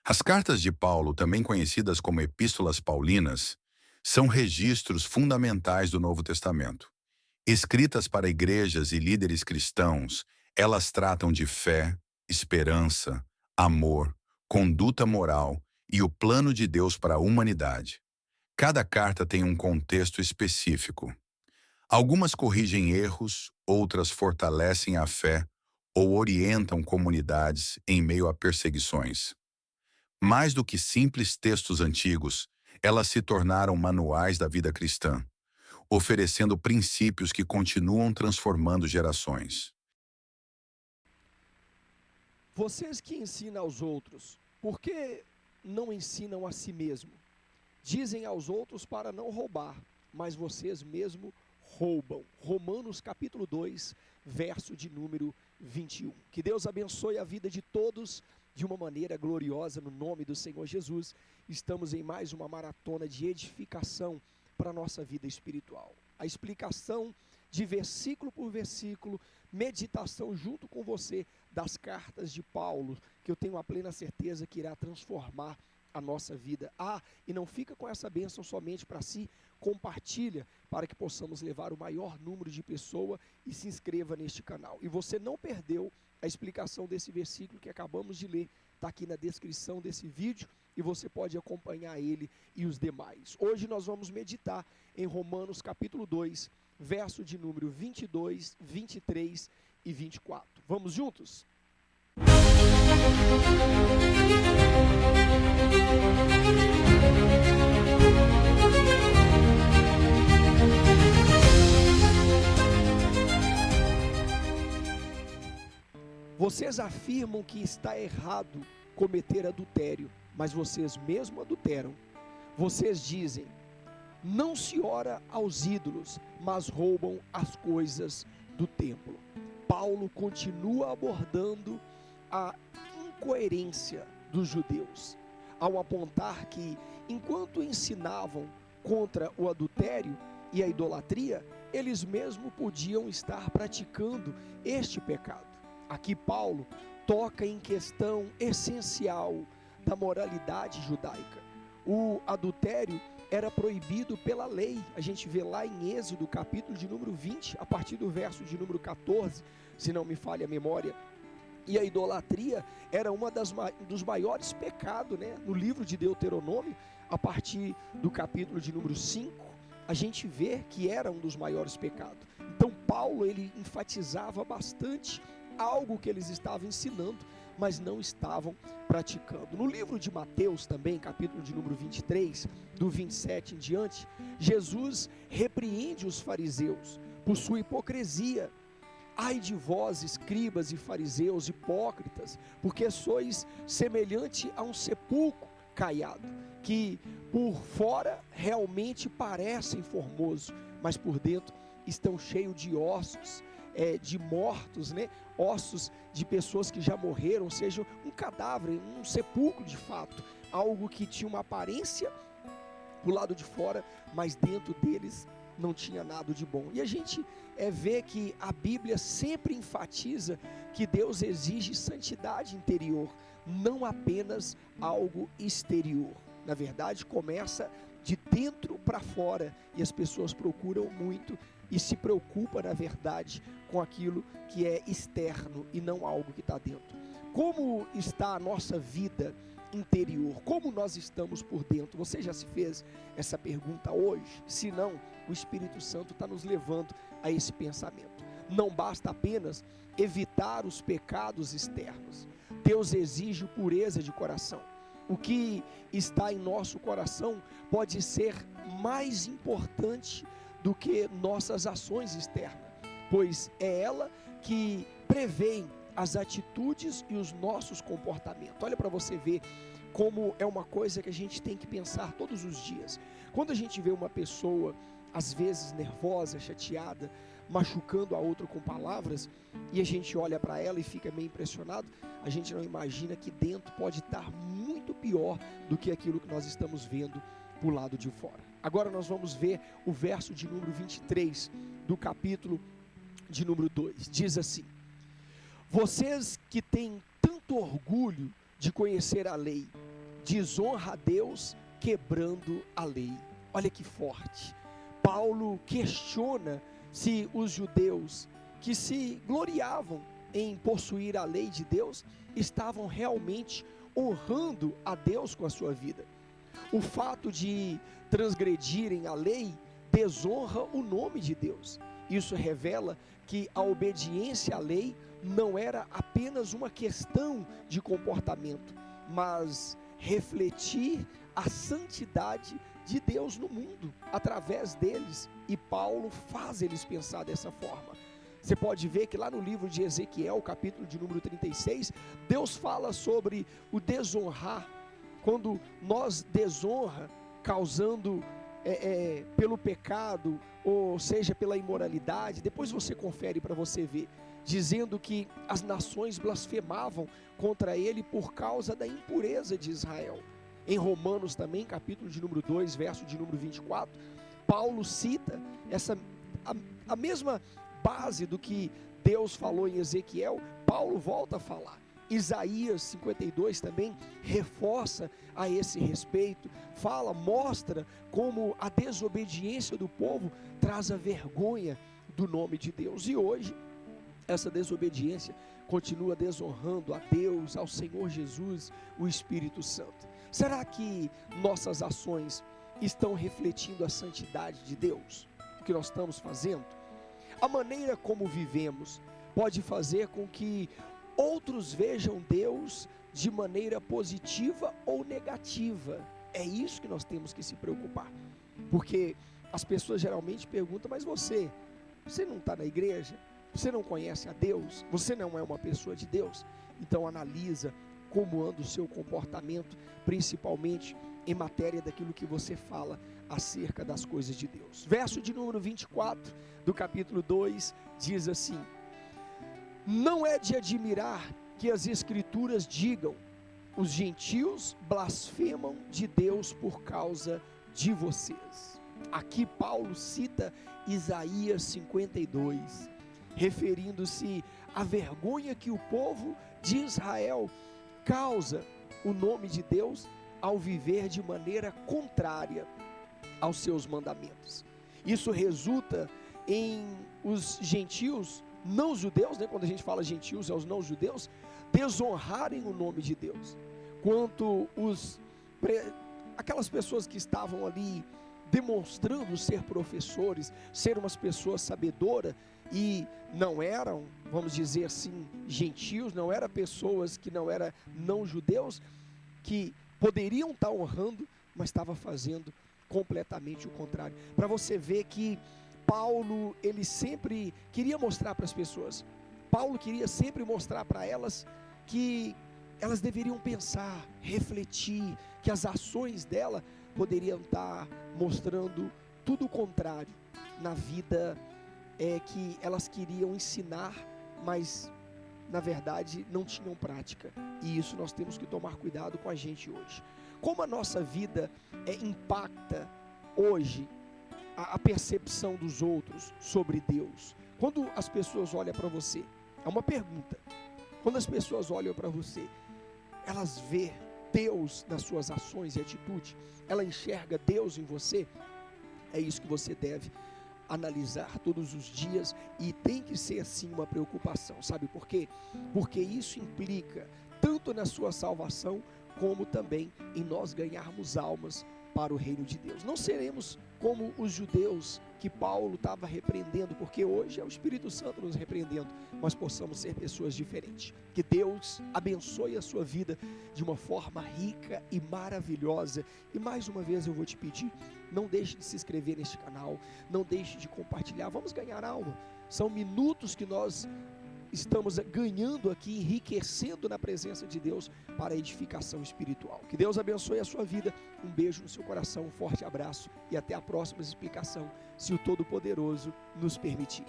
As cartas de Paulo, também conhecidas como epístolas paulinas, são registros fundamentais do Novo Testamento. Escritas para igrejas e líderes cristãos, elas tratam de fé, esperança, amor, conduta moral e o plano de Deus para a humanidade. Cada carta tem um contexto específico. Algumas corrigem erros, outras fortalecem a fé ou orientam comunidades em meio a perseguições. Mais do que simples textos antigos, elas se tornaram manuais da vida cristã, oferecendo princípios que continuam transformando gerações. Vocês que ensinam aos outros, por que não ensinam a si mesmo? Dizem aos outros para não roubar, mas vocês mesmo roubam. Romanos capítulo 2, verso de número 21. Que Deus abençoe a vida de todos de uma maneira gloriosa no nome do Senhor Jesus. Estamos em mais uma maratona de edificação para a nossa vida espiritual. A explicação de versículo por versículo, meditação junto com você das cartas de Paulo, que eu tenho a plena certeza que irá transformar a nossa vida. E não fica com essa bênção somente para si, compartilha para que possamos levar o maior número de pessoas e se inscreva neste canal. E você não perdeu a explicação desse versículo que acabamos de ler, está aqui na descrição desse vídeo e você pode acompanhar ele e os demais. Hoje nós vamos meditar em Romanos capítulo 2, verso de número 22, 23 e 24. Vamos juntos? Vocês afirmam que está errado cometer adultério, mas vocês mesmos adulteram. Vocês dizem: não se ora aos ídolos, mas roubam as coisas do templo. Paulo continua abordando a incoerência dos judeus, ao apontar que, enquanto ensinavam contra o adultério e a idolatria, eles mesmos podiam estar praticando este pecado. Aqui Paulo toca em questão essencial da moralidade judaica. O adultério era proibido pela lei. A gente vê lá em Êxodo, capítulo de número 20, a partir do verso de número 14, se não me falha a memória. E a idolatria era dos maiores pecados, né? No livro de Deuteronômio, a partir do capítulo de número 5, a gente vê que era um dos maiores pecados. Então Paulo, ele enfatizava bastante algo que eles estavam ensinando, mas não estavam praticando. No livro de Mateus também, capítulo de número 23, do 27 em diante, Jesus repreende os fariseus por sua hipocrisia. Ai de vós, escribas e fariseus hipócritas, porque sois semelhante a um sepulcro caiado, que por fora realmente parecem formoso, mas por dentro estão cheios de ossos, de mortos, né? Ossos de pessoas que já morreram, ou seja, um cadáver, um sepulcro de fato, algo que tinha uma aparência do lado de fora, mas dentro deles não tinha nada de bom. E a gente vê que a Bíblia sempre enfatiza que Deus exige santidade interior, não apenas algo exterior. Na verdade, começa de dentro para fora, e as pessoas procuram muito e se preocupam, na verdade, com aquilo que é externo e não algo que está dentro. Como está a nossa vida interior? Como nós estamos por dentro? Você já se fez essa pergunta hoje? Se não, o Espírito Santo está nos levando a esse pensamento. Não basta apenas evitar os pecados externos. Deus exige pureza de coração. O que está em nosso coração pode ser mais importante do que nossas ações externas, pois é ela que prevê as atitudes e os nossos comportamentos. Olha para você ver como é uma coisa que a gente tem que pensar todos os dias. Quando a gente vê uma pessoa, às vezes nervosa, chateada, machucando a outra com palavras, e a gente olha para ela e fica meio impressionado, a gente não imagina que dentro pode estar muito pior do que aquilo que nós estamos vendo para o lado de fora. Agora nós vamos ver o verso de número 23 do capítulo de número 2. Diz assim: vocês que têm tanto orgulho de conhecer a lei, desonra a Deus quebrando a lei. Olha que forte. Paulo questiona se os judeus que se gloriavam em possuir a lei de Deus estavam realmente honrando a Deus com a sua vida. O fato de transgredirem a lei desonra o nome de Deus. Isso revela que a obediência à lei não era apenas uma questão de comportamento, mas refletir a santidade de Deus no mundo, através deles, e Paulo faz eles pensar dessa forma. Você pode ver que lá no livro de Ezequiel, capítulo de número 36, Deus fala sobre o desonrar, quando nós desonra, causando pelo pecado, ou seja, pela imoralidade. Depois você confere para você ver, dizendo que as nações blasfemavam contra ele por causa da impureza de Israel. Em Romanos também, capítulo de número 2, verso de número 24, Paulo cita a mesma base do que Deus falou em Ezequiel. Paulo volta a falar. Isaías 52 também reforça a esse respeito, mostra como a desobediência do povo traz a vergonha do nome de Deus. E hoje, essa desobediência continua desonrando a Deus, ao Senhor Jesus, o Espírito Santo. Será que nossas ações estão refletindo a santidade de Deus? O que nós estamos fazendo? A maneira como vivemos pode fazer com que outros vejam Deus de maneira positiva ou negativa. É isso que nós temos que se preocupar. Porque as pessoas geralmente perguntam: mas você não está na igreja? Você não conhece a Deus? Você não é uma pessoa de Deus? Então analisa como anda o seu comportamento, principalmente em matéria daquilo que você fala acerca das coisas de Deus. Verso de número 24 do capítulo 2 diz assim: não é de admirar que as escrituras digam: os gentios blasfemam de Deus por causa de vocês. Aqui Paulo cita Isaías 52, referindo-se à vergonha que o povo de Israel causa o nome de Deus ao viver de maneira contrária aos seus mandamentos. Isso resulta em os gentios, não judeus, quando a gente fala gentios, é os não judeus, desonrarem o nome de Deus, quanto aquelas pessoas que estavam ali demonstrando ser professores, ser umas pessoas sabedoras, e não eram, vamos dizer assim, gentios, não eram pessoas que não eram não judeus, que poderiam estar honrando, mas estava fazendo completamente o contrário. Para você ver que Paulo, ele sempre queria mostrar para as pessoas, Paulo queria sempre mostrar para elas que elas deveriam pensar, refletir, que as ações dela poderiam estar mostrando tudo o contrário na vida que elas queriam ensinar, mas na verdade não tinham prática. E isso nós temos que tomar cuidado com a gente hoje. Como a nossa vida impacta hoje a percepção dos outros sobre Deus? Quando as pessoas olham para você, é uma pergunta, quando as pessoas olham para você, elas vê Deus nas suas ações e atitudes? Ela enxerga Deus em você? É isso que você deve analisar todos os dias, e tem que ser sim uma preocupação. Sabe por quê? Porque isso implica tanto na sua salvação, como também em nós ganharmos almas para o reino de Deus. Não seremos como os judeus que Paulo estava repreendendo, porque hoje é o Espírito Santo nos repreendendo, mas possamos ser pessoas diferentes. Que Deus abençoe a sua vida de uma forma rica e maravilhosa. E mais uma vez eu vou te pedir, não deixe de se inscrever neste canal, não deixe de compartilhar, vamos ganhar alma. São minutos que nós estamos ganhando aqui, enriquecendo na presença de Deus para a edificação espiritual. Que Deus abençoe a sua vida, um beijo no seu coração, um forte abraço e até a próxima explicação, se o Todo-Poderoso nos permitir.